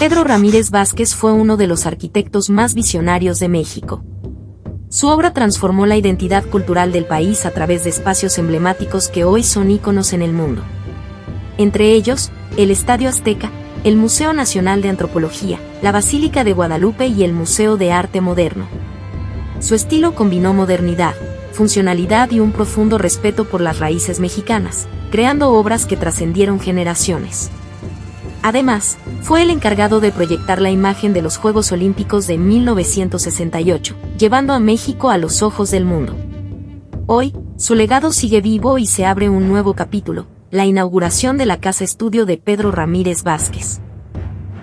Pedro Ramírez Vázquez fue uno de los arquitectos más visionarios de México. Su obra transformó la identidad cultural del país a través de espacios emblemáticos que hoy son íconos en el mundo. Entre ellos, el Estadio Azteca, el Museo Nacional de Antropología, la Basílica de Guadalupe y el Museo de Arte Moderno. Su estilo combinó modernidad, funcionalidad y un profundo respeto por las raíces mexicanas, creando obras que trascendieron generaciones. Además, fue el encargado de proyectar la imagen de los Juegos Olímpicos de 1968, llevando a México a los ojos del mundo. Hoy, su legado sigue vivo y se abre un nuevo capítulo, la inauguración de la Casa Estudio de Pedro Ramírez Vázquez.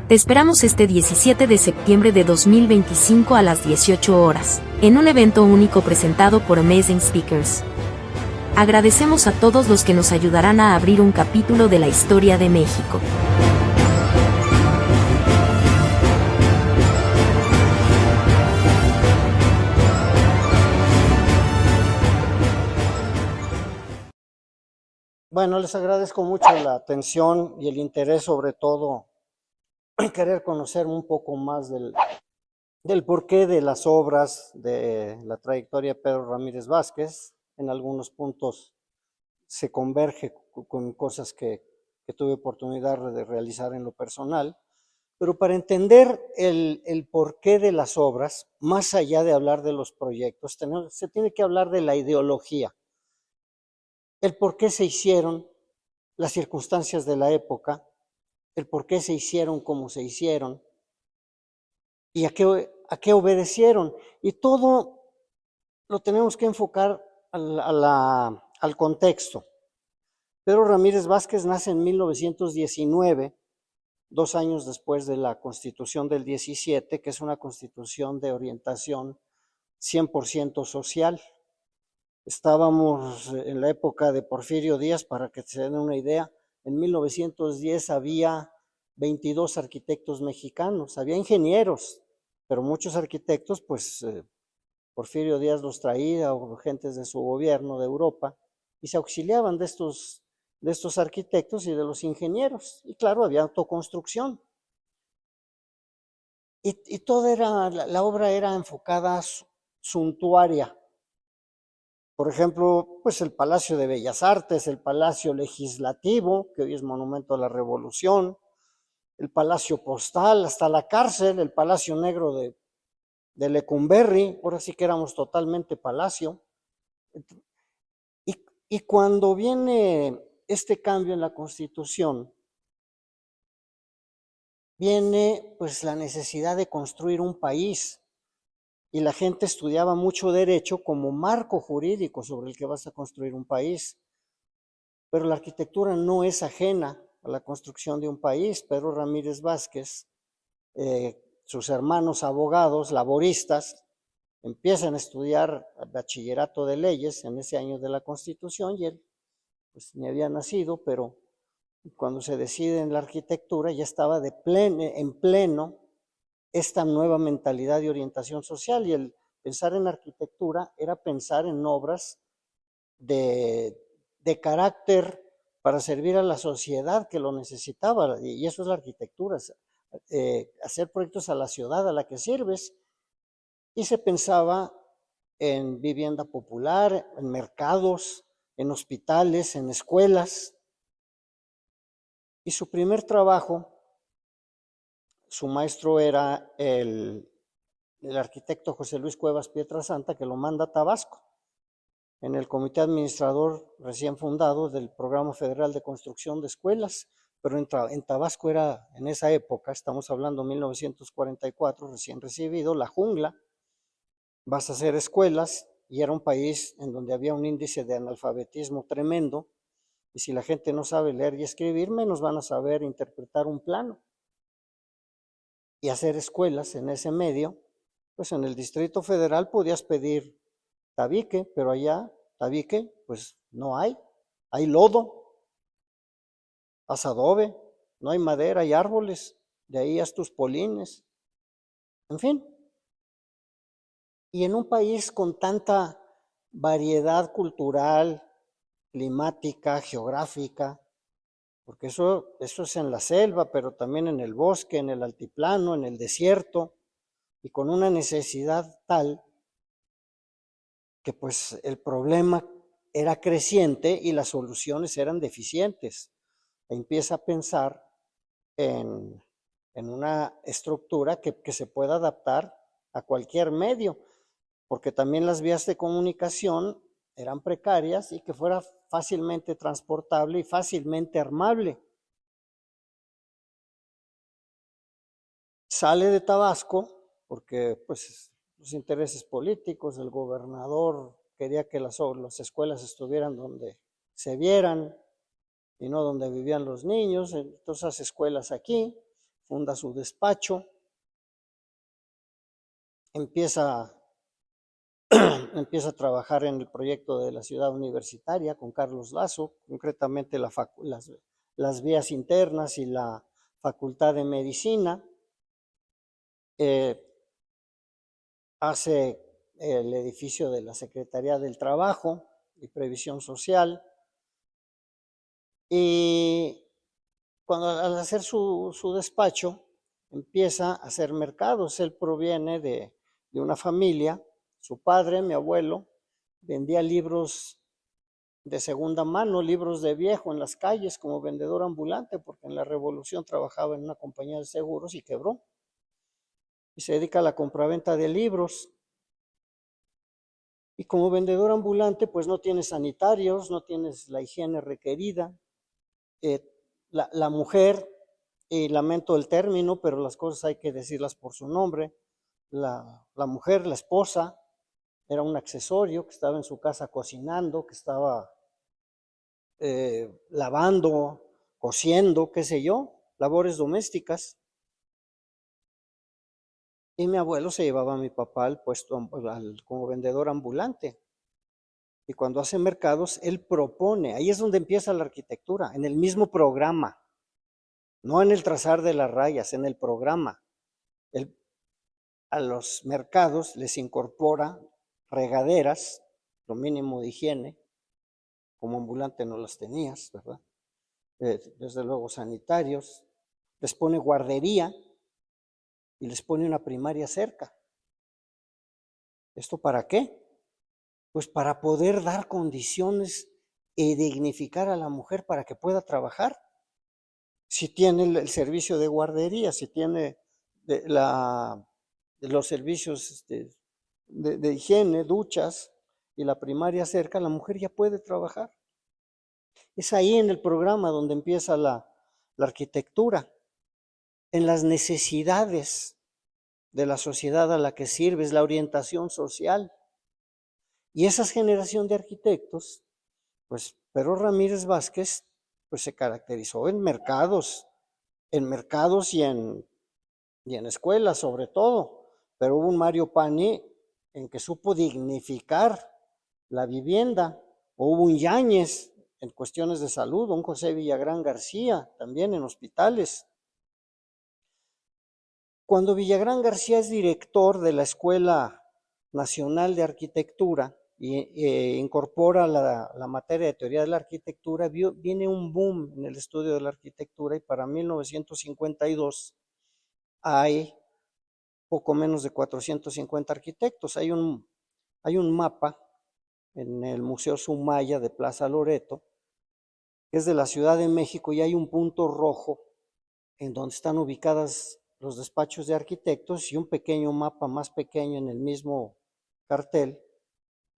Te esperamos este 17 de septiembre de 2025 a las 18 horas, en un evento único presentado por Amazing Speakers. Agradecemos a todos los que nos ayudarán a abrir un capítulo de la historia de México. Bueno, les agradezco mucho la atención y el interés, sobre todo, en querer conocer un poco más del porqué de las obras de la trayectoria de Pedro Ramírez Vázquez. En algunos puntos se converge con cosas que tuve oportunidad de realizar en lo personal, pero para entender el porqué de las obras, más allá de hablar de los proyectos, se tiene que hablar de la ideología. El por qué se hicieron, las circunstancias de la época, el por qué se hicieron como se hicieron y a qué obedecieron. Y todo lo tenemos que enfocar al contexto. Pedro Ramírez Vázquez nace en 1919, 2 años después de la Constitución del 17, que es una constitución de orientación 100% social. Estábamos en la época de Porfirio Díaz, para que se den una idea. En 1910 había 22 arquitectos mexicanos, había ingenieros, pero muchos arquitectos, pues Porfirio Díaz los traía, o gentes de su gobierno de Europa, y se auxiliaban de estos arquitectos y de los ingenieros. Y claro, había autoconstrucción. Y toda la obra era enfocada suntuaria. Por ejemplo, pues el Palacio de Bellas Artes, el Palacio Legislativo, que hoy es Monumento a la Revolución, el Palacio Postal, hasta la cárcel, el Palacio Negro de Lecumberri. Ahora sí que éramos totalmente palacio. Y cuando viene este cambio en la Constitución, viene pues la necesidad de construir un país. Y la gente estudiaba mucho derecho como marco jurídico sobre el que vas a construir un país. Pero la arquitectura no es ajena a la construcción de un país. Pedro Ramírez Vázquez, sus hermanos abogados, laboristas, empiezan a estudiar bachillerato de leyes en ese año de la Constitución, y él pues ni había nacido, pero cuando se decide en la arquitectura ya estaba en pleno esta nueva mentalidad de orientación social, y el pensar en arquitectura era pensar en obras de carácter para servir a la sociedad que lo necesitaba, y eso es la arquitectura, hacer proyectos a la ciudad a la que sirves. Y se pensaba en vivienda popular, en mercados, en hospitales, en escuelas. Y su primer trabajo, su maestro era el arquitecto José Luis Cuevas Pietrasanta, que lo manda a Tabasco, en el comité administrador recién fundado del Programa Federal de Construcción de Escuelas. Pero en Tabasco era, en esa época, estamos hablando de 1944, recién recibido, la jungla. Vas a hacer escuelas, y era un país en donde había un índice de analfabetismo tremendo, y si la gente no sabe leer y escribir, menos van a saber interpretar un plano. Y hacer escuelas en ese medio, pues en el Distrito Federal podías pedir tabique, pero allá tabique pues no hay lodo, haz adobe, no hay madera, hay árboles, de ahí haz tus polines, en fin. Y en un país con tanta variedad cultural, climática, geográfica, porque eso es en la selva, pero también en el bosque, en el altiplano, en el desierto, y con una necesidad tal que pues el problema era creciente y las soluciones eran deficientes. Empieza a pensar en, en una estructura que se pueda adaptar a cualquier medio, porque también las vías de comunicación eran precarias y que fuera fácilmente transportable y fácilmente armable. Sale de Tabasco porque pues los intereses políticos, el gobernador quería que las escuelas estuvieran donde se vieran y no donde vivían los niños, entonces hace escuelas aquí, funda su despacho, empieza a trabajar en el proyecto de la ciudad universitaria con Carlos Lazo, concretamente las vías internas y la facultad de medicina. Hace el edificio de la Secretaría del Trabajo y Previsión Social, y al hacer su despacho empieza a hacer mercados. Él proviene de una familia, su padre, mi abuelo, vendía libros de segunda mano, libros de viejo en las calles como vendedor ambulante, porque en la Revolución trabajaba en una compañía de seguros y quebró. Y se dedica a la compraventa de libros. Y como vendedor ambulante, pues no tienes sanitarios, no tienes la higiene requerida. La mujer, y lamento el término, pero las cosas hay que decirlas por su nombre, la mujer, la esposa, era un accesorio que estaba en su casa cocinando, que estaba lavando, cosiendo, qué sé yo, labores domésticas. Y mi abuelo se llevaba a mi papá al puesto como vendedor ambulante. Y cuando hace mercados, él propone, ahí es donde empieza la arquitectura, en el mismo programa, no en el trazar de las rayas, en el programa. Él a los mercados les incorpora regaderas, lo mínimo de higiene, como ambulante no las tenías, ¿verdad? Desde luego sanitarios, les pone guardería y les pone una primaria cerca. ¿Esto para qué? Pues para poder dar condiciones y dignificar a la mujer para que pueda trabajar. Si tiene el servicio de guardería, si tiene los servicios de higiene, duchas y la primaria cerca, la mujer ya puede trabajar. Es ahí en el programa donde empieza la arquitectura, en las necesidades de la sociedad a la que sirve, es la orientación social. Y esa generación de arquitectos, pues Pero Ramírez Vázquez, pues se caracterizó en mercados y en escuelas sobre todo, pero hubo un Mario Pani en que supo dignificar la vivienda, o hubo un Yáñez en cuestiones de salud, un José Villagrán García también en hospitales. Cuando Villagrán García es director de la Escuela Nacional de Arquitectura e incorpora la materia de teoría de la arquitectura, viene un boom en el estudio de la arquitectura, y para 1952 hay poco menos de 450 arquitectos. Hay un mapa en el Museo Sumaya de Plaza Loreto, que es de la Ciudad de México, y hay un punto rojo en donde están ubicadas los despachos de arquitectos, y un pequeño mapa más pequeño en el mismo cartel,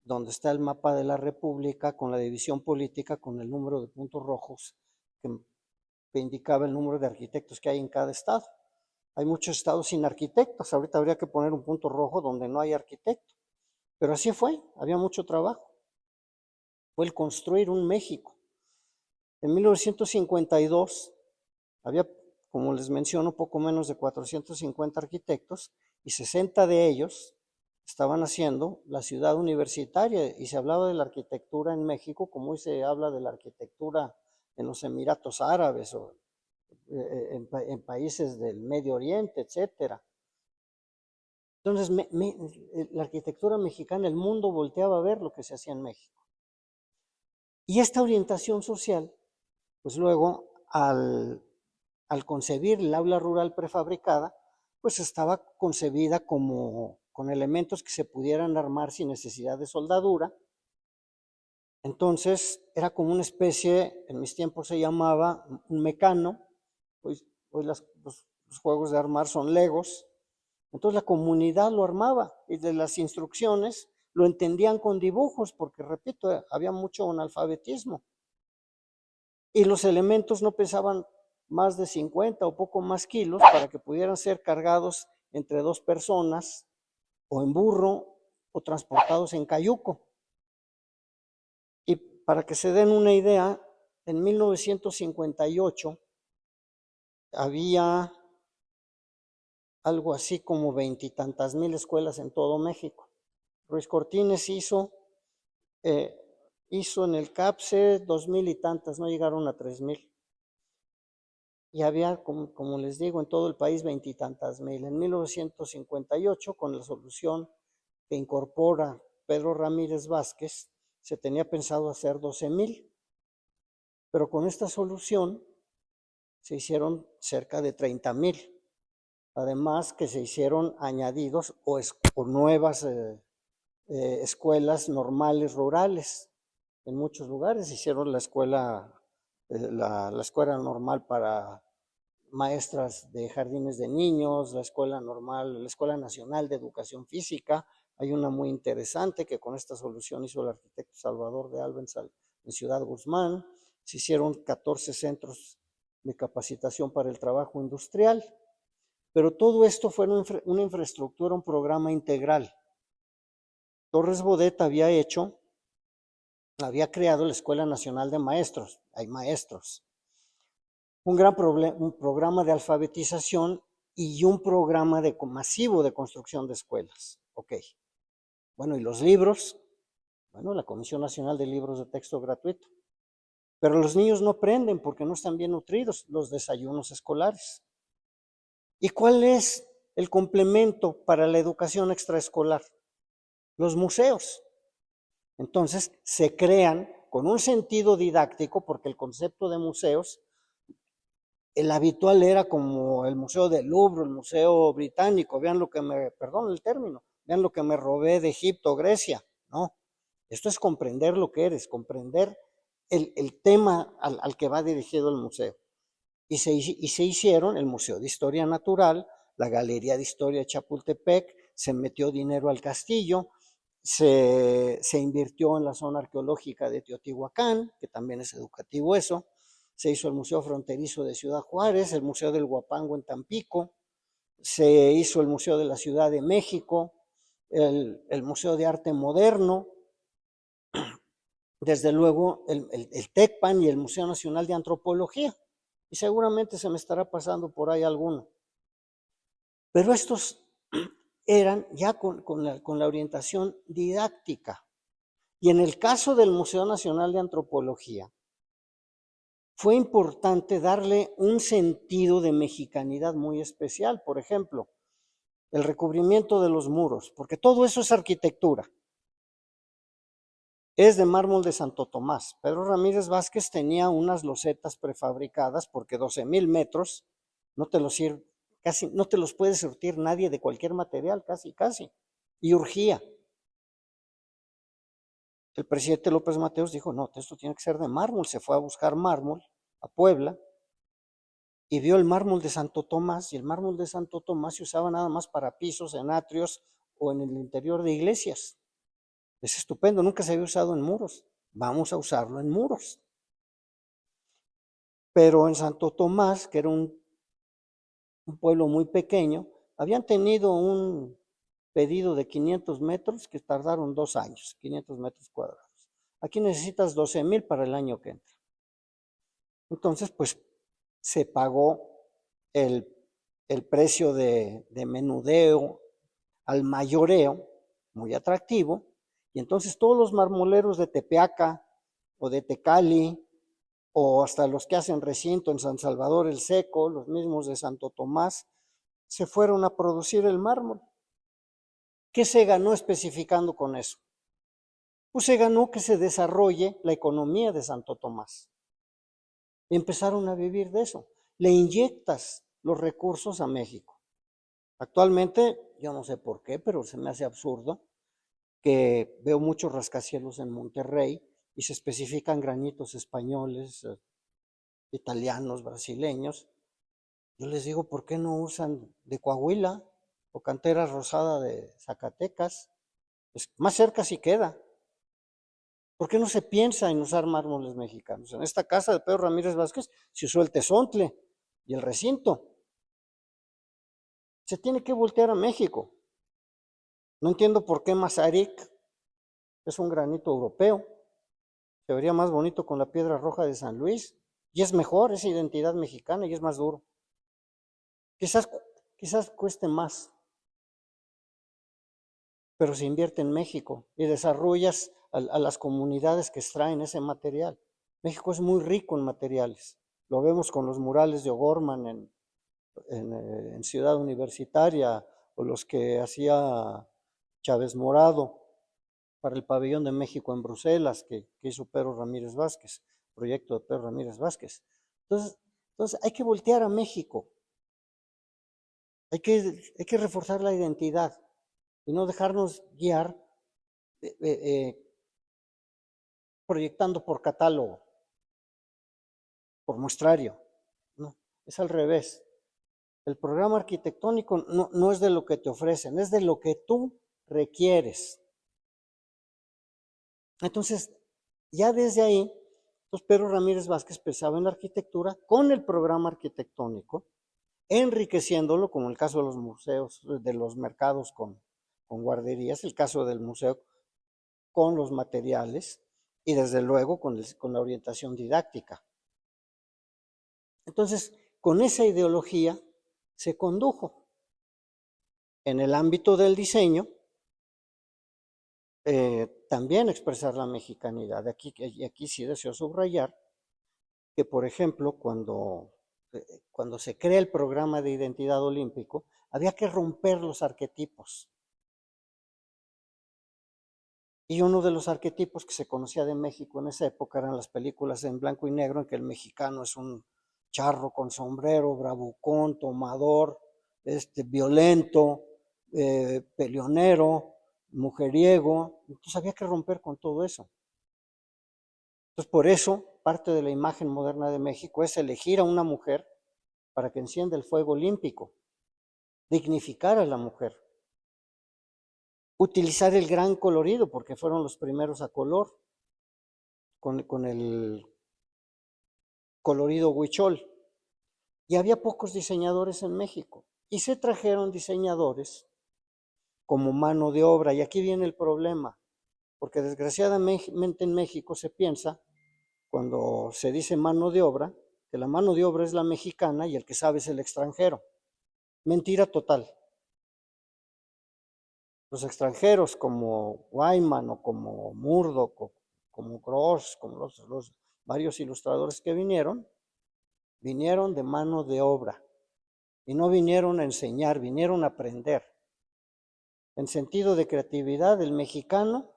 donde está el mapa de la República con la división política, con el número de puntos rojos que indicaba el número de arquitectos que hay en cada estado. Hay muchos estados sin arquitectos, ahorita habría que poner un punto rojo donde no hay arquitecto, pero así fue, había mucho trabajo. Fue el construir un México. En 1952 había, como les menciono, poco menos de 450 arquitectos, y 60 de ellos estaban haciendo la ciudad universitaria, y se hablaba de la arquitectura en México como hoy se habla de la arquitectura en los Emiratos Árabes o en países del Medio Oriente, etcétera. Entonces, la arquitectura mexicana, el mundo volteaba a ver lo que se hacía en México. Y esta orientación social, pues luego al concebir el aula rural prefabricada, pues estaba concebida como con elementos que se pudieran armar sin necesidad de soldadura. Entonces era como una especie, en mis tiempos se llamaba un mecano, hoy los juegos de armar son legos. Entonces la comunidad lo armaba y de las instrucciones lo entendían con dibujos, porque repito, había mucho analfabetismo. Y los elementos no pesaban más de 50 o poco más kilos para que pudieran ser cargados entre dos personas o en burro o transportados en cayuco. Y para que se den una idea, en 1958 había algo así como 20 y tantas mil escuelas en todo México. Ruiz Cortines hizo en el CAPSE 2000 y tantas, no llegaron a 3000. Y había, como les digo, en todo el país 20 y tantas mil. En 1958, con la solución que incorpora Pedro Ramírez Vázquez, se tenía pensado hacer 12,000. Pero con esta solución se hicieron cerca de 30,000. Además que se hicieron añadidos o nuevas escuelas normales rurales. En muchos lugares hicieron la escuela normal para maestras de jardines de niños, la escuela nacional de educación física. Hay una muy interesante que con esta solución hizo el arquitecto Salvador de Alba en Ciudad Guzmán. Se hicieron 14 centros de capacitación para el trabajo industrial. Pero todo esto fue una infraestructura, un programa integral. Torres Bodet había creado la Escuela Nacional de Maestros, hay maestros, un programa de alfabetización y un programa masivo de construcción de escuelas. Ok. Bueno, ¿y los libros? Bueno, la Comisión Nacional de Libros de Texto Gratuito. Pero los niños no aprenden porque no están bien nutridos, los desayunos escolares. ¿Y cuál es el complemento para la educación extraescolar? Los museos. Entonces se crean con un sentido didáctico, porque el concepto de museos, el habitual era como el Museo del Louvre, el Museo Británico, vean lo que vean lo que me robé de Egipto, Grecia. No, esto es comprender lo que eres, comprender el tema al que va dirigido el museo. Y se hicieron el Museo de Historia Natural, la Galería de Historia de Chapultepec, se metió dinero al castillo, se invirtió en la zona arqueológica de Teotihuacán, que también es educativo eso, se hizo el Museo Fronterizo de Ciudad Juárez, el Museo del Huapango en Tampico, se hizo el Museo de la Ciudad de México, el Museo de Arte Moderno, desde luego el TECPAN y el Museo Nacional de Antropología. Y seguramente se me estará pasando por ahí alguno. Pero estos eran ya con la orientación didáctica. Y en el caso del Museo Nacional de Antropología, fue importante darle un sentido de mexicanidad muy especial. Por ejemplo, el recubrimiento de los muros, porque todo eso es arquitectura. Es de mármol de Santo Tomás. Pedro Ramírez Vázquez tenía unas losetas prefabricadas porque 12,000 metros no te los puede surtir nadie de cualquier material, casi. Y urgía. El presidente López Mateos dijo, no, esto tiene que ser de mármol. Se fue a buscar mármol a Puebla y vio el mármol de Santo Tomás, y el mármol de Santo Tomás se usaba nada más para pisos, en atrios o en el interior de iglesias. Es estupendo, nunca se había usado en muros. Vamos a usarlo en muros. Pero en Santo Tomás, que era un pueblo muy pequeño, habían tenido un pedido de 500 metros que tardaron 2 años, 500 metros cuadrados. Aquí necesitas 12,000 para el año que entra. Entonces, pues, se pagó el precio de menudeo al mayoreo, muy atractivo. Y entonces todos los marmoleros de Tepeaca o de Tecali, o hasta los que hacen recinto en San Salvador el Seco, los mismos de Santo Tomás, se fueron a producir el mármol. ¿Qué se ganó especificando con eso? Pues se ganó que se desarrolle la economía de Santo Tomás. y empezaron a vivir de eso. Le inyectas los recursos a México. Actualmente, yo no sé por qué, pero se me hace absurdo que veo muchos rascacielos en Monterrey y se especifican granitos españoles, italianos, brasileños. Yo les digo, ¿por qué no usan de Coahuila o cantera rosada de Zacatecas? Pues más cerca sí queda. ¿Por qué no se piensa en usar mármoles mexicanos? En esta casa de Pedro Ramírez Vázquez se usó el tezontle y el recinto. Se tiene que voltear a México. No entiendo por qué Mazarik es un granito europeo. Se vería más bonito con la piedra roja de San Luis. Y es mejor, es identidad mexicana y es más duro. Quizás cueste más, pero se invierte en México y desarrollas a las comunidades que extraen ese material. México es muy rico en materiales. Lo vemos con los murales de O'Gorman en Ciudad Universitaria, o los que hacía Chávez Morado para el Pabellón de México en Bruselas, que hizo Pedro Ramírez Vázquez, proyecto de Pedro Ramírez Vázquez. Entonces hay que voltear a México. Hay que reforzar la identidad y no dejarnos guiar proyectando por catálogo, por muestrario. No, es al revés. El programa arquitectónico no es de lo que te ofrecen, es de lo que tú requieres. Entonces, ya desde ahí, pues Pedro Ramírez Vázquez pensaba en la arquitectura con el programa arquitectónico, enriqueciéndolo, como el caso de los museos, de los mercados con guarderías, el caso del museo con los materiales y desde luego con la orientación didáctica. Entonces, con esa ideología se condujo. En el ámbito del diseño, también expresar la mexicanidad. Aquí sí deseo subrayar que, por ejemplo, cuando se crea el programa de identidad olímpico, había que romper los arquetipos. Y uno de los arquetipos que se conocía de México en esa época eran las películas en blanco y negro, en que el mexicano es un charro con sombrero, bravucón, tomador, violento, peleonero, mujeriego. Entonces había que romper con todo eso. Entonces por eso parte de la imagen moderna de México es elegir a una mujer para que encienda el fuego olímpico, dignificar a la mujer, utilizar el gran colorido, porque fueron los primeros a color, con el colorido huichol. Y había pocos diseñadores en México, y se trajeron diseñadores como mano de obra, y aquí viene el problema, porque desgraciadamente en México se piensa, cuando se dice mano de obra, que la mano de obra es la mexicana y el que sabe es el extranjero. Mentira total. Los extranjeros como Wyman o como Murdoch o como Gross, como los varios ilustradores que vinieron de mano de obra y no vinieron a enseñar, vinieron a aprender. En sentido de creatividad, el mexicano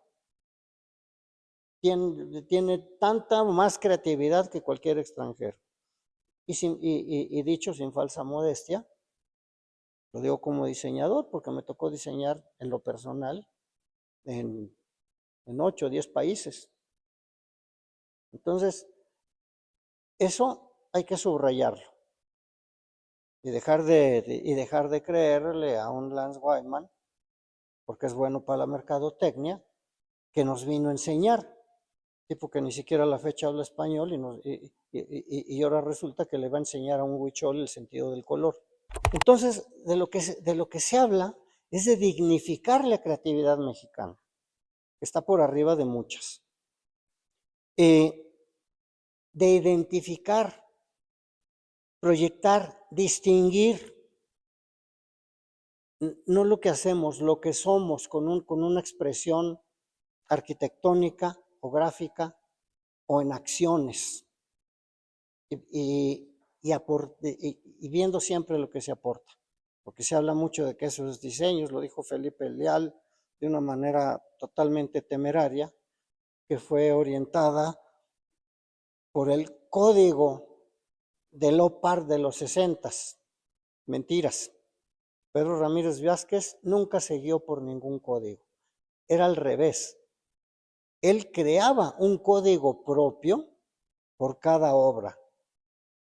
tiene tanta o más creatividad que cualquier extranjero. Y dicho sin falsa modestia, lo digo como diseñador porque me tocó diseñar en lo personal en 8 o 10 países. Entonces, eso hay que subrayarlo y dejar de creerle a un Lance Wyman, porque es bueno para la mercadotecnia, que nos vino a enseñar, tipo que ni siquiera a la fecha habla español y ahora resulta que le va a enseñar a un huichol el sentido del color. Entonces, de lo que se habla es de dignificar la creatividad mexicana, que está por arriba de muchas. De identificar, proyectar, distinguir, no lo que hacemos, lo que somos con una expresión arquitectónica o gráfica o en acciones y viendo siempre lo que se aporta, porque se habla mucho de que esos diseños, lo dijo Felipe Leal de una manera totalmente temeraria, que fue orientada por el código del OPAR de los 60s. Mentiras. Pedro Ramírez Vázquez nunca se guió por ningún código. Era al revés. Él creaba un código propio por cada obra.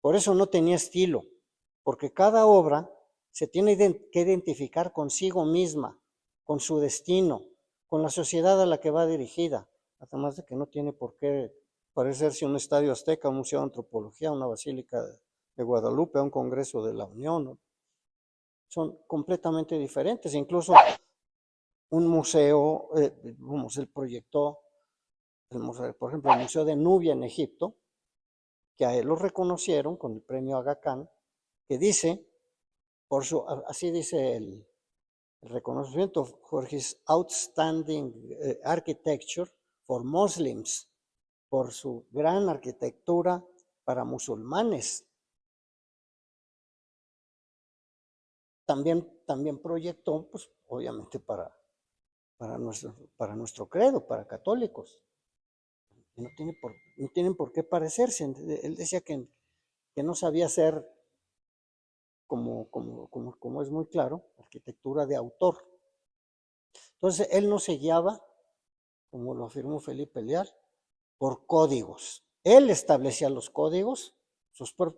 Por eso no tenía estilo, porque cada obra se tiene que identificar consigo misma, con su destino, con la sociedad a la que va dirigida, además de que no tiene por qué parecerse un estadio azteca, un museo de antropología, una basílica de Guadalupe, un congreso de la Unión, ¿no? Son completamente diferentes. Incluso un museo, él proyectó, por ejemplo, el Museo de Nubia en Egipto, que a él lo reconocieron con el premio Aga Khan, que dice, así dice el reconocimiento, for his outstanding architecture for Muslims, por su gran arquitectura para musulmanes. También proyectó, pues, obviamente para nuestro credo, para católicos. No tienen por qué parecerse. Él decía que no sabía hacer, como es muy claro, arquitectura de autor. Entonces, él no se guiaba, como lo afirmó Felipe Leal, por códigos. Él establecía los códigos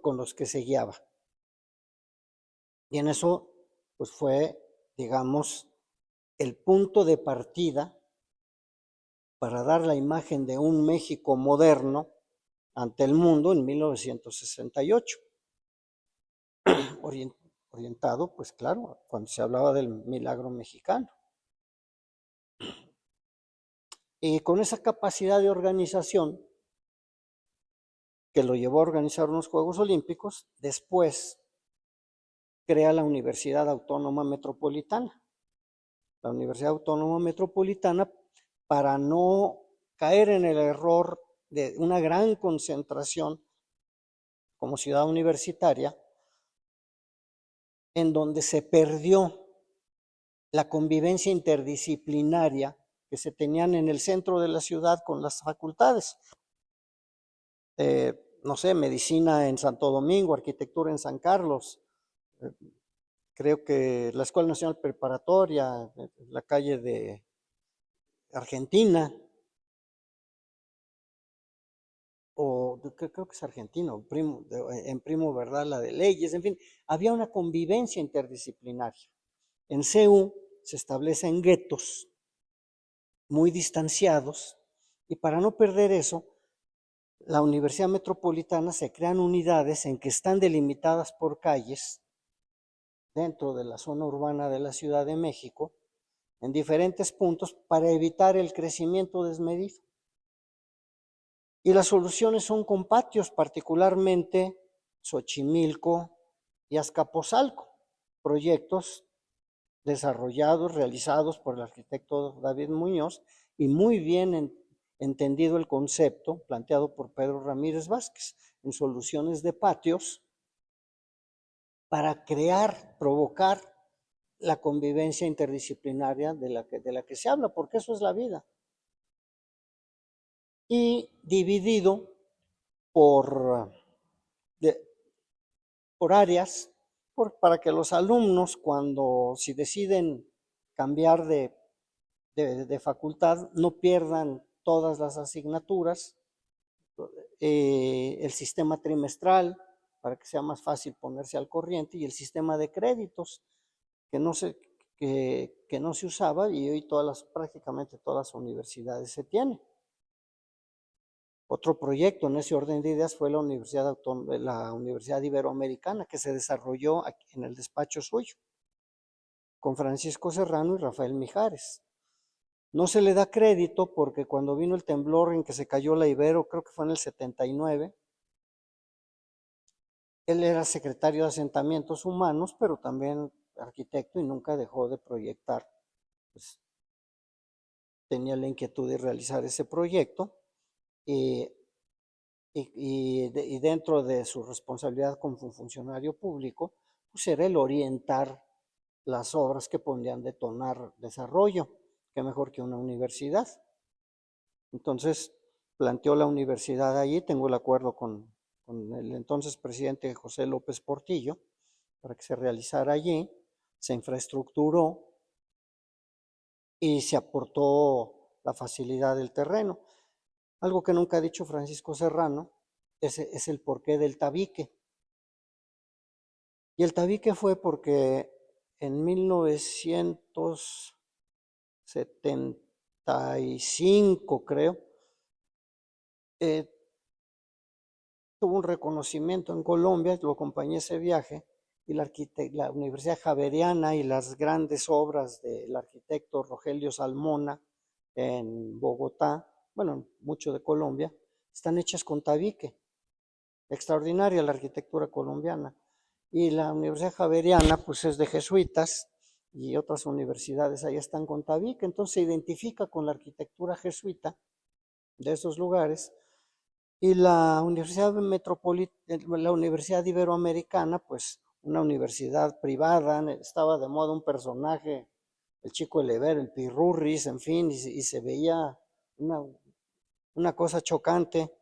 con los que se guiaba. Y en eso, pues fue, digamos, el punto de partida para dar la imagen de un México moderno ante el mundo en 1968. Orientado, pues claro, cuando se hablaba del milagro mexicano. Y con esa capacidad de organización que lo llevó a organizar unos Juegos Olímpicos, después crea la Universidad Autónoma Metropolitana. La Universidad Autónoma Metropolitana, para no caer en el error de una gran concentración como ciudad universitaria, en donde se perdió la convivencia interdisciplinaria que se tenían en el centro de la ciudad con las facultades. No sé, medicina en Santo Domingo, arquitectura en San Carlos, creo que la Escuela Nacional Preparatoria, la calle de Argentina, o creo que es Argentino, en Primo Verdad la de Leyes, en fin, había una convivencia interdisciplinaria. En CEU se establecen guetos muy distanciados, y para no perder eso, la Universidad Metropolitana se crean unidades en que están delimitadas por calles dentro de la zona urbana de la Ciudad de México, en diferentes puntos, para evitar el crecimiento desmedido. Y las soluciones son con patios, particularmente Xochimilco y Azcapotzalco, proyectos desarrollados, realizados por el arquitecto David Muñoz, y muy bien entendido el concepto planteado por Pedro Ramírez Vázquez en soluciones de patios para provocar la convivencia interdisciplinaria de la que se habla, porque eso es la vida. Y dividido por áreas, para que los alumnos, si deciden cambiar de facultad, no pierdan todas las asignaturas, el sistema trimestral, para que sea más fácil ponerse al corriente, y el sistema de créditos, que no se usaba, y hoy prácticamente todas las universidades se tienen. Otro proyecto en ese orden de ideas fue la Universidad Iberoamericana, que se desarrolló en el despacho suyo, con Francisco Serrano y Rafael Mijares. No se le da crédito porque cuando vino el temblor en que se cayó la Ibero, creo que fue en el 79, él era secretario de Asentamientos Humanos, pero también arquitecto, y nunca dejó de proyectar. Pues, tenía la inquietud de realizar ese proyecto, y dentro de su responsabilidad como funcionario público, pues era el orientar las obras que podrían detonar desarrollo, que mejor que una universidad. Entonces planteó la universidad allí, tengo el acuerdo con con el entonces presidente José López Portillo para que se realizara allí, se infraestructuró y se aportó la facilidad del terreno. Algo que nunca ha dicho Francisco Serrano es el porqué del tabique. Y el tabique fue porque en 1975, creo, tuvo un reconocimiento en Colombia, lo acompañé ese viaje, y la Universidad Javeriana y las grandes obras del arquitecto Rogelio Salmona en Bogotá, bueno, mucho de Colombia, están hechas con tabique. Extraordinaria la arquitectura colombiana. Y la Universidad Javeriana, pues es de jesuitas, y otras universidades ahí están con tabique, entonces se identifica con la arquitectura jesuita de esos lugares. Y la la Universidad Iberoamericana, pues una universidad privada, estaba de moda un personaje, el Chico Elever, el Pirurris, en fin, y se veía una cosa chocante,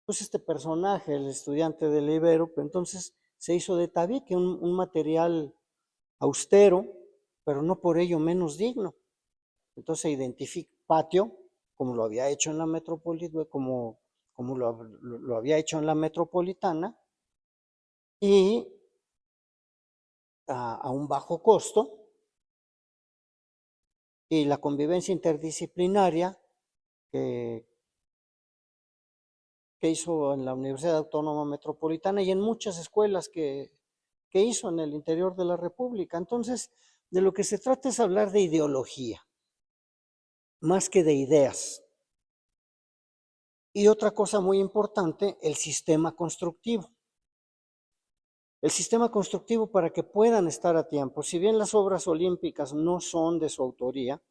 pues este personaje, el estudiante del Ibero, pues entonces se hizo de tabique, un material austero, pero no por ello menos digno. Entonces se identifica patio, como lo había hecho en la metropolitana, como lo había hecho en la metropolitana, y a un bajo costo, y la convivencia interdisciplinaria que hizo en la Universidad Autónoma Metropolitana y en muchas escuelas que hizo en el interior de la República. Entonces, de lo que se trata es hablar de ideología, más que de ideas. Y otra cosa muy importante, el sistema constructivo. El sistema constructivo para que puedan estar a tiempo. Si bien las obras olímpicas no son de su autoría,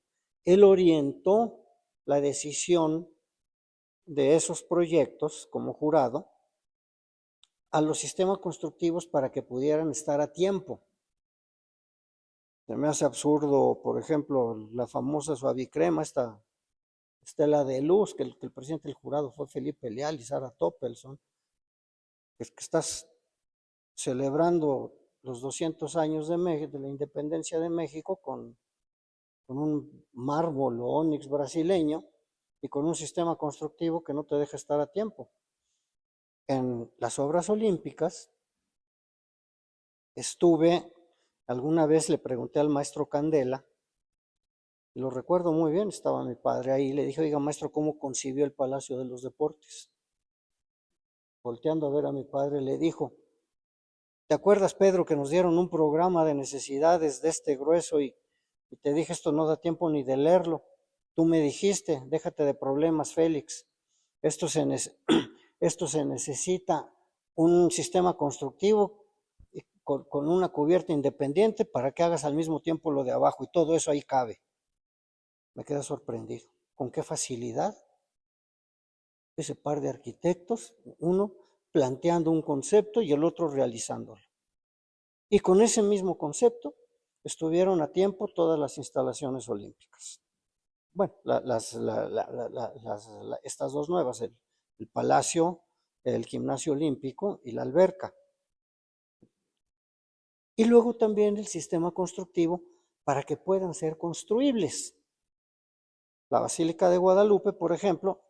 él orientó la decisión de esos proyectos como jurado a los sistemas constructivos para que pudieran estar a tiempo. Se me hace absurdo, por ejemplo, la famosa suavicrema, esta estela de luz, que el presidente del jurado fue Felipe Leal y Sara Toppelson, que estás celebrando los 200 años de la independencia de México con un mármol o ónix brasileño y con un sistema constructivo que no te deja estar a tiempo. En las obras olímpicas alguna vez le pregunté al maestro Candela, y lo recuerdo muy bien, estaba mi padre ahí, y le dije, oiga maestro, ¿cómo concibió el Palacio de los Deportes? Volteando a ver a mi padre, le dijo, ¿te acuerdas, Pedro, que nos dieron un programa de necesidades de este grueso y te dije, esto no da tiempo ni de leerlo? Tú me dijiste, déjate de problemas, Félix, esto se necesita un sistema constructivo con una cubierta independiente para que hagas al mismo tiempo lo de abajo y todo eso ahí cabe. Me quedé sorprendido. ¿Con qué facilidad? Ese par de arquitectos, uno planteando un concepto y el otro realizándolo. Y con ese mismo concepto estuvieron a tiempo todas las instalaciones olímpicas. Bueno, estas dos nuevas, el Palacio, el Gimnasio Olímpico y la alberca. Y luego también el sistema constructivo para que puedan ser construibles. La Basílica de Guadalupe, por ejemplo,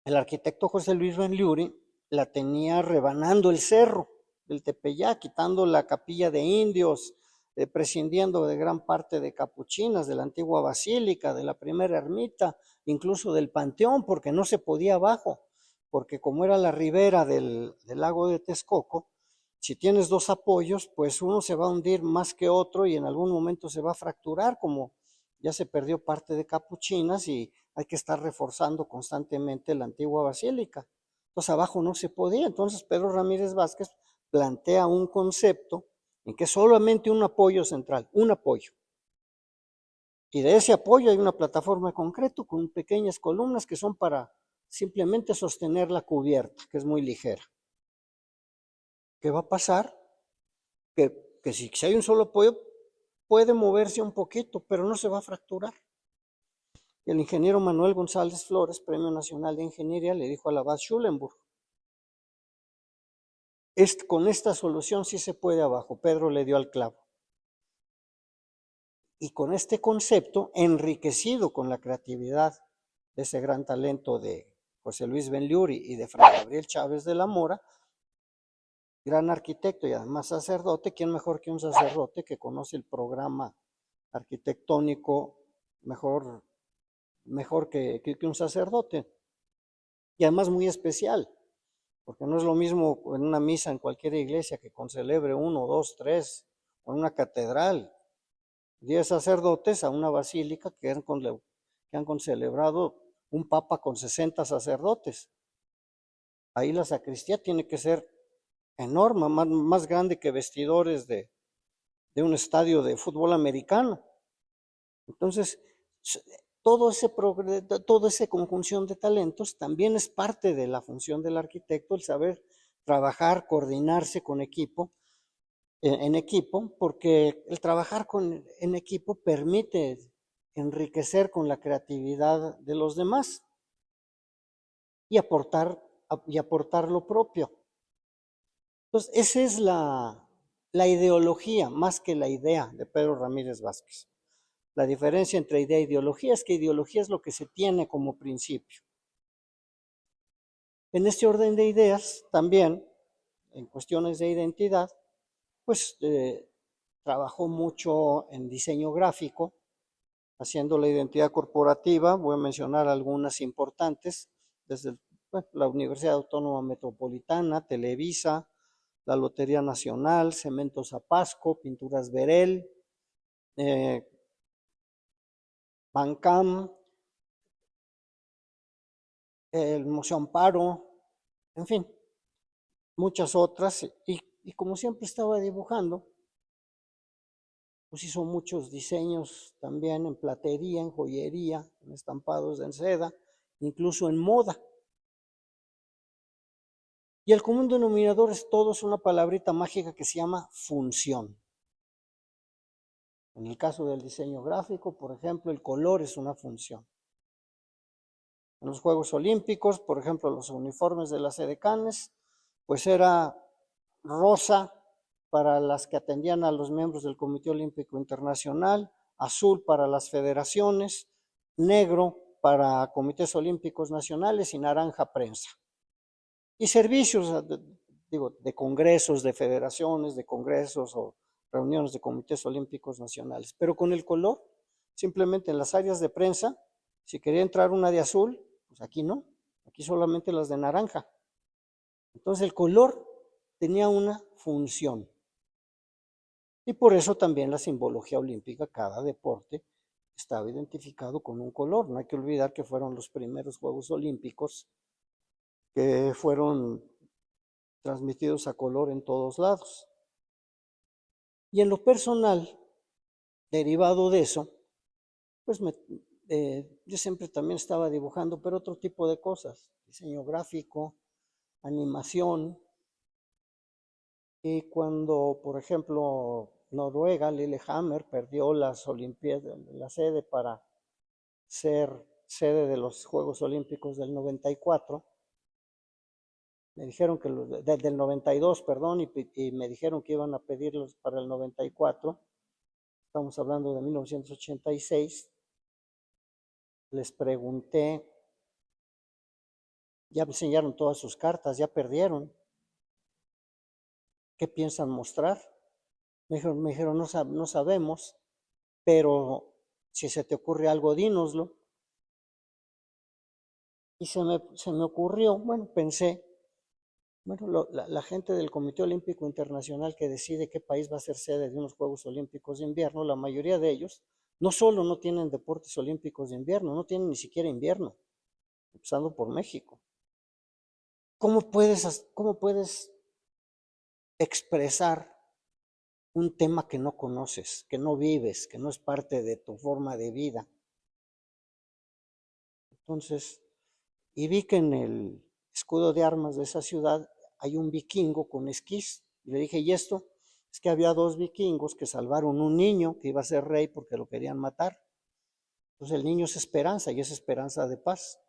el arquitecto José Luis Benlliuri la tenía rebanando el cerro del Tepeyac, quitando la capilla de indios, prescindiendo de gran parte de capuchinas, de la antigua basílica, de la primera ermita, incluso del panteón, porque no se podía abajo, porque como era la ribera del lago de Texcoco, si tienes dos apoyos, pues uno se va a hundir más que otro y en algún momento se va a fracturar, como ya se perdió parte de capuchinas y hay que estar reforzando constantemente la antigua basílica. Entonces abajo no se podía, entonces Pedro Ramírez Vázquez plantea un concepto en que solamente un apoyo central, un apoyo. Y de ese apoyo hay una plataforma de concreto con pequeñas columnas que son para simplemente sostener la cubierta, que es muy ligera. ¿Qué va a pasar? Que si hay un solo apoyo, puede moverse un poquito, pero no se va a fracturar. El ingeniero Manuel González Flores, Premio Nacional de Ingeniería, le dijo al abad Schulenburg, con esta solución sí se puede abajo. Pedro le dio al clavo. Y con este concepto, enriquecido con la creatividad de ese gran talento de José Luis Benlliuri y de Fray Gabriel Chávez de la Mora, gran arquitecto y además sacerdote, ¿quién mejor que un sacerdote que conoce el programa arquitectónico mejor que un sacerdote? Y además muy especial, porque no es lo mismo en una misa en cualquier iglesia que concelebre 1, 2, 3, o en una catedral, 10 sacerdotes a una basílica que han concelebrado un papa con 60 sacerdotes. Ahí la sacristía tiene que ser enorme, más grande que vestidores de un estadio de fútbol americano. Entonces, toda esa conjunción de talentos también es parte de la función del arquitecto, el saber trabajar, coordinarse con equipo, en equipo, porque el trabajar en equipo permite enriquecer con la creatividad de los demás y aportar lo propio. Entonces, esa es la ideología, más que la idea de Pedro Ramírez Vázquez. La diferencia entre idea e ideología es que ideología es lo que se tiene como principio. En este orden de ideas, también, en cuestiones de identidad, pues trabajó mucho en diseño gráfico, haciendo la identidad corporativa. Voy a mencionar algunas importantes, desde la Universidad Autónoma Metropolitana, Televisa, la Lotería Nacional, Cementos Zapasco, Pinturas Berel, Bancam, el Museo Amparo, en fin, muchas otras. Y como siempre estaba dibujando, pues hizo muchos diseños también en platería, en joyería, en estampados en seda, incluso en moda. Y el común denominador es una palabrita mágica que se llama función. En el caso del diseño gráfico, por ejemplo, el color es una función. En los Juegos Olímpicos, por ejemplo, los uniformes de las edecanes, pues era rosa para las que atendían a los miembros del Comité Olímpico Internacional, azul para las federaciones, negro para comités olímpicos nacionales y naranja prensa. Y servicios, de congresos, de federaciones, de congresos o reuniones de comités olímpicos nacionales. Pero con el color, simplemente en las áreas de prensa, si quería entrar una de azul, pues aquí no, aquí solamente las de naranja. Entonces el color tenía una función. Y por eso también la simbología olímpica, cada deporte estaba identificado con un color. No hay que olvidar que fueron los primeros Juegos Olímpicos que fueron transmitidos a color en todos lados. Y en lo personal, derivado de eso, pues yo siempre también estaba dibujando, pero otro tipo de cosas, diseño gráfico, animación. Y cuando, por ejemplo, Noruega, Lillehammer, perdió las Olimpiadas, la sede para ser sede de los Juegos Olímpicos del 94, me dijeron que del 92, perdón, y me dijeron que iban a pedirlos para el 94, estamos hablando de 1986, les pregunté, ya enseñaron todas sus cartas, ya perdieron, ¿qué piensan mostrar? Me dijeron no sabemos, pero si se te ocurre algo, dínoslo. Y se me ocurrió, bueno, pensé, bueno, la gente del Comité Olímpico Internacional que decide qué país va a ser sede de unos Juegos Olímpicos de invierno, la mayoría de ellos no solo no tienen deportes olímpicos de invierno, no tienen ni siquiera invierno, empezando por México. ¿Cómo puedes expresar un tema que no conoces, que no vives, que no es parte de tu forma de vida? Entonces, y vi que en el escudo de armas de esa ciudad hay un vikingo con esquís. Y le dije, ¿y esto? Es que había 2 vikingos que salvaron un niño que iba a ser rey porque lo querían matar. Entonces el niño es esperanza y es esperanza de paz.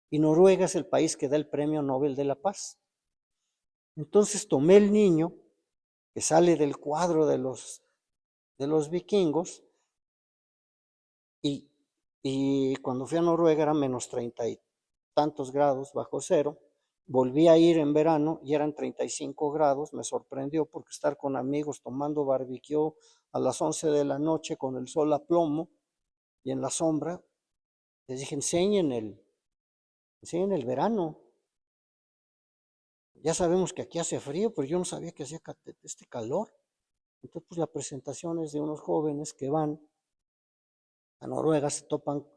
Y Noruega es el país que da el Premio Nobel de la Paz. Entonces tomé el niño que sale del cuadro de los vikingos y cuando fui a Noruega era menos 30 y tantos grados bajo cero. Volví a ir en verano y eran 35 grados. Me sorprendió porque estar con amigos tomando barbecue a las 11 de la noche con el sol a plomo y en la sombra. Les dije, enseñen el verano. Ya sabemos que aquí hace frío, pero yo no sabía que hacía este calor. Entonces, pues la presentación es de unos jóvenes que van a Noruega, se topan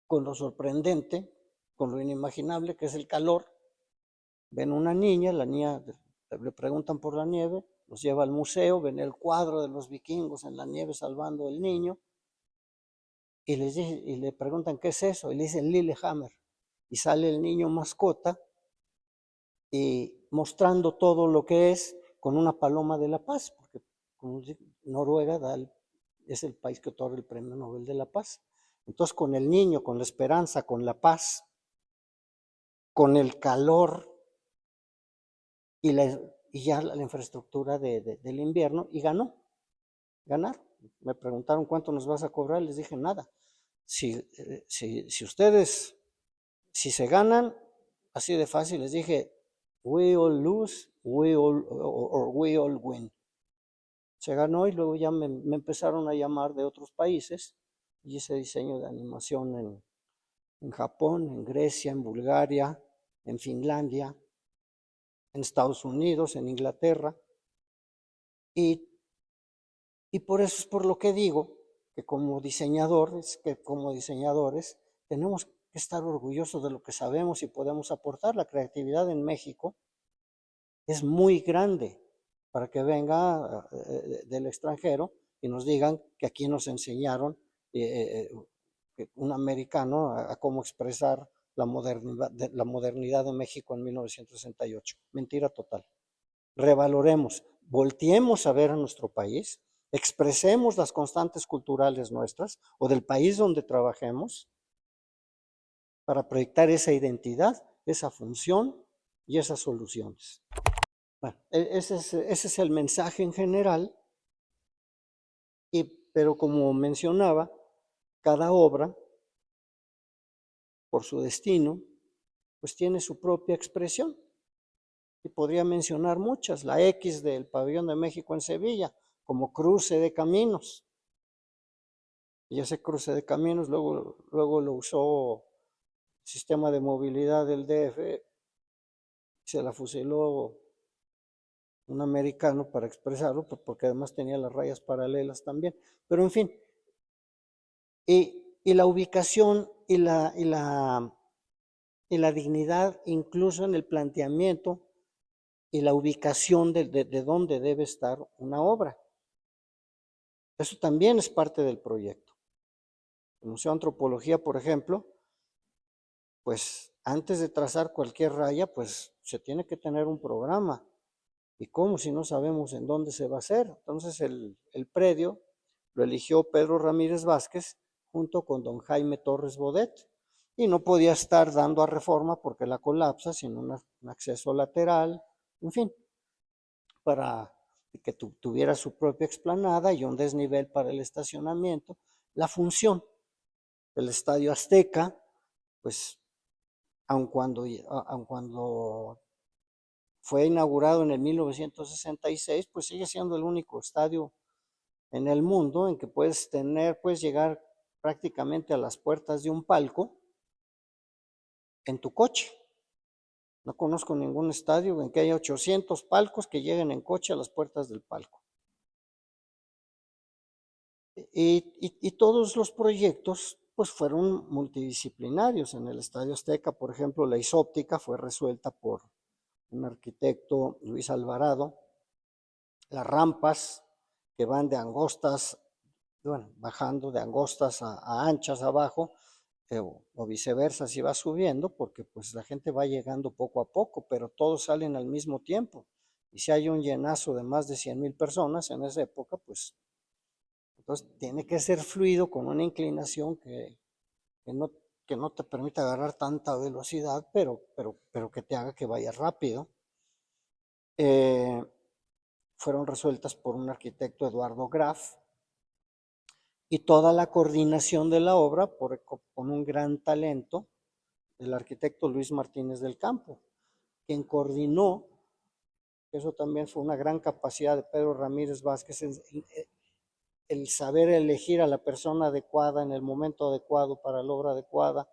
con lo sorprendente, con lo inimaginable que es el calor. Ven una niña, la niña le preguntan por la nieve, los lleva al museo, ven el cuadro de los vikingos en la nieve salvando al niño y le preguntan qué es eso y le dicen Lillehammer y sale el niño mascota y mostrando todo lo que es con una paloma de la paz, porque como Noruega es el país que otorga el Premio Nobel de la Paz. Entonces con el niño, con la esperanza, con la paz, con el calor y ya la infraestructura del invierno, y ganar. Me preguntaron cuánto nos vas a cobrar, les dije nada. Si ustedes, si se ganan, así de fácil, les dije, we all lose, we all win. Se ganó y luego ya me empezaron a llamar de otros países y hice diseño de animación en Japón, en Grecia, en Bulgaria, en Finlandia, en Estados Unidos, en Inglaterra. Y por eso es por lo que digo que como diseñadores tenemos que estar orgullosos de lo que sabemos y podemos aportar. La creatividad en México es muy grande para que venga del extranjero y nos digan que aquí nos enseñaron un americano a cómo expresar la modernidad de México en 1968. Mentira total. Revaloremos, volteemos a ver a nuestro país, expresemos las constantes culturales nuestras o del país donde trabajemos para proyectar esa identidad, esa función y esas soluciones. Bueno, ese es el mensaje en general, pero como mencionaba, cada obra, por su destino, pues tiene su propia expresión. Y podría mencionar muchas, la X del Pabellón de México en Sevilla, como cruce de caminos. Y ese cruce de caminos luego lo usó el sistema de movilidad del DF, se la fusiló un americano para expresarlo, porque además tenía las rayas paralelas también. Pero en fin, y la ubicación y la dignidad incluso en el planteamiento y la ubicación de dónde debe estar una obra. Eso también es parte del proyecto. El Museo de Antropología, por ejemplo, pues antes de trazar cualquier raya, pues se tiene que tener un programa. ¿Y cómo si no sabemos en dónde se va a hacer? Entonces el predio lo eligió Pedro Ramírez Vázquez junto con don Jaime Torres Bodet. Y no podía estar dando a Reforma porque la colapsa, sino un acceso lateral, en fin, para que tuviera su propia explanada y un desnivel para el estacionamiento. La función del Estadio Azteca, pues aun cuando fue inaugurado en el 1966, pues sigue siendo el único estadio en el mundo en que puedes llegar prácticamente a las puertas de un palco en tu coche. No conozco ningún estadio en que haya 800 palcos que lleguen en coche a las puertas del palco. Y todos los proyectos pues fueron multidisciplinarios. En el Estadio Azteca, por ejemplo, la isóptica fue resuelta por un arquitecto, Luis Alvarado. Las rampas que van de angostas, bueno, bajando de angostas a anchas abajo, o viceversa si va subiendo, porque pues la gente va llegando poco a poco, pero todos salen al mismo tiempo. Y si hay un llenazo de más de 100,000 personas en esa época, pues Entonces tiene que ser fluido con una inclinación que no, que no te permita agarrar tanta velocidad, pero que te haga que vaya rápido. Fueron resueltas por un arquitecto, Eduardo Graf, y toda la coordinación de la obra con un gran talento del arquitecto Luis Martínez del Campo, quien coordinó, eso también fue una gran capacidad de Pedro Ramírez Vázquez, el saber elegir a la persona adecuada en el momento adecuado para la obra adecuada,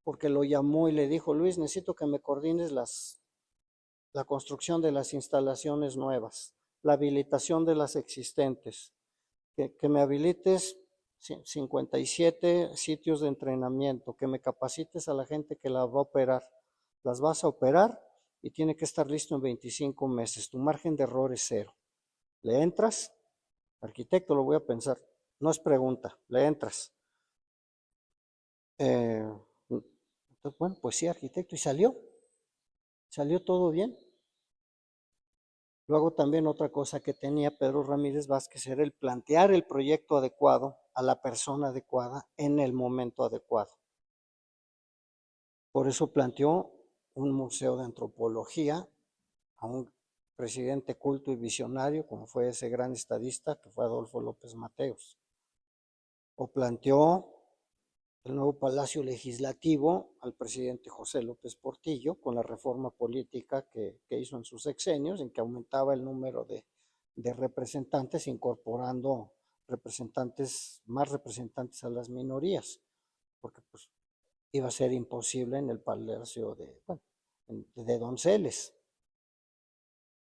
porque lo llamó y le dijo: Luis, necesito que me coordines la construcción de las instalaciones nuevas, la habilitación de las existentes, que me habilites 57 sitios de entrenamiento, que me capacites a la gente que la va a operar. Las vas a operar y tiene que estar listo en 25 meses. Tu margen de error es 0. ¿Le entras? Arquitecto, lo voy a pensar. No es pregunta, le entras. Entonces, bueno, pues sí, arquitecto, y salió todo bien. Luego también otra cosa que tenía Pedro Ramírez Vázquez era el plantear el proyecto adecuado a la persona adecuada en el momento adecuado. Por eso planteó un museo de antropología a un presidente culto y visionario como fue ese gran estadista que fue Adolfo López Mateos. O planteó el nuevo Palacio Legislativo al presidente José López Portillo con la reforma política que hizo en sus sexenios, en que aumentaba el número de representantes, incorporando más representantes a las minorías, porque pues iba a ser imposible en el Palacio de Donceles.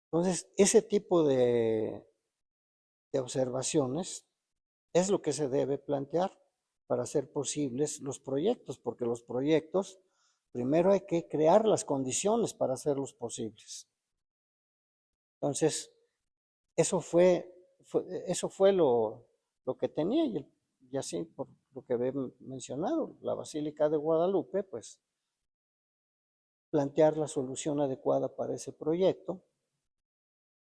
Entonces, ese tipo de observaciones es lo que se debe plantear para hacer posibles los proyectos, porque los proyectos, primero hay que crear las condiciones para hacerlos posibles. Entonces, eso fue lo que tenía, y así, por lo que he mencionado, la Basílica de Guadalupe, pues, plantear la solución adecuada para ese proyecto,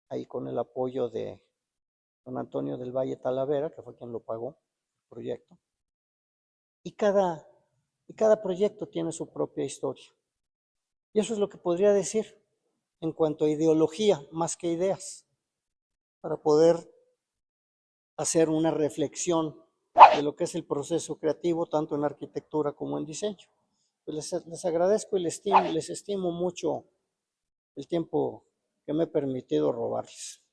ahí con el apoyo de don Antonio del Valle Talavera, que fue quien lo pagó, el proyecto. Y cada proyecto tiene su propia historia. Y eso es lo que podría decir en cuanto a ideología, más que ideas, para poder hacer una reflexión de lo que es el proceso creativo, tanto en arquitectura como en diseño. Pues les agradezco y les estimo mucho el tiempo que me he permitido robarles.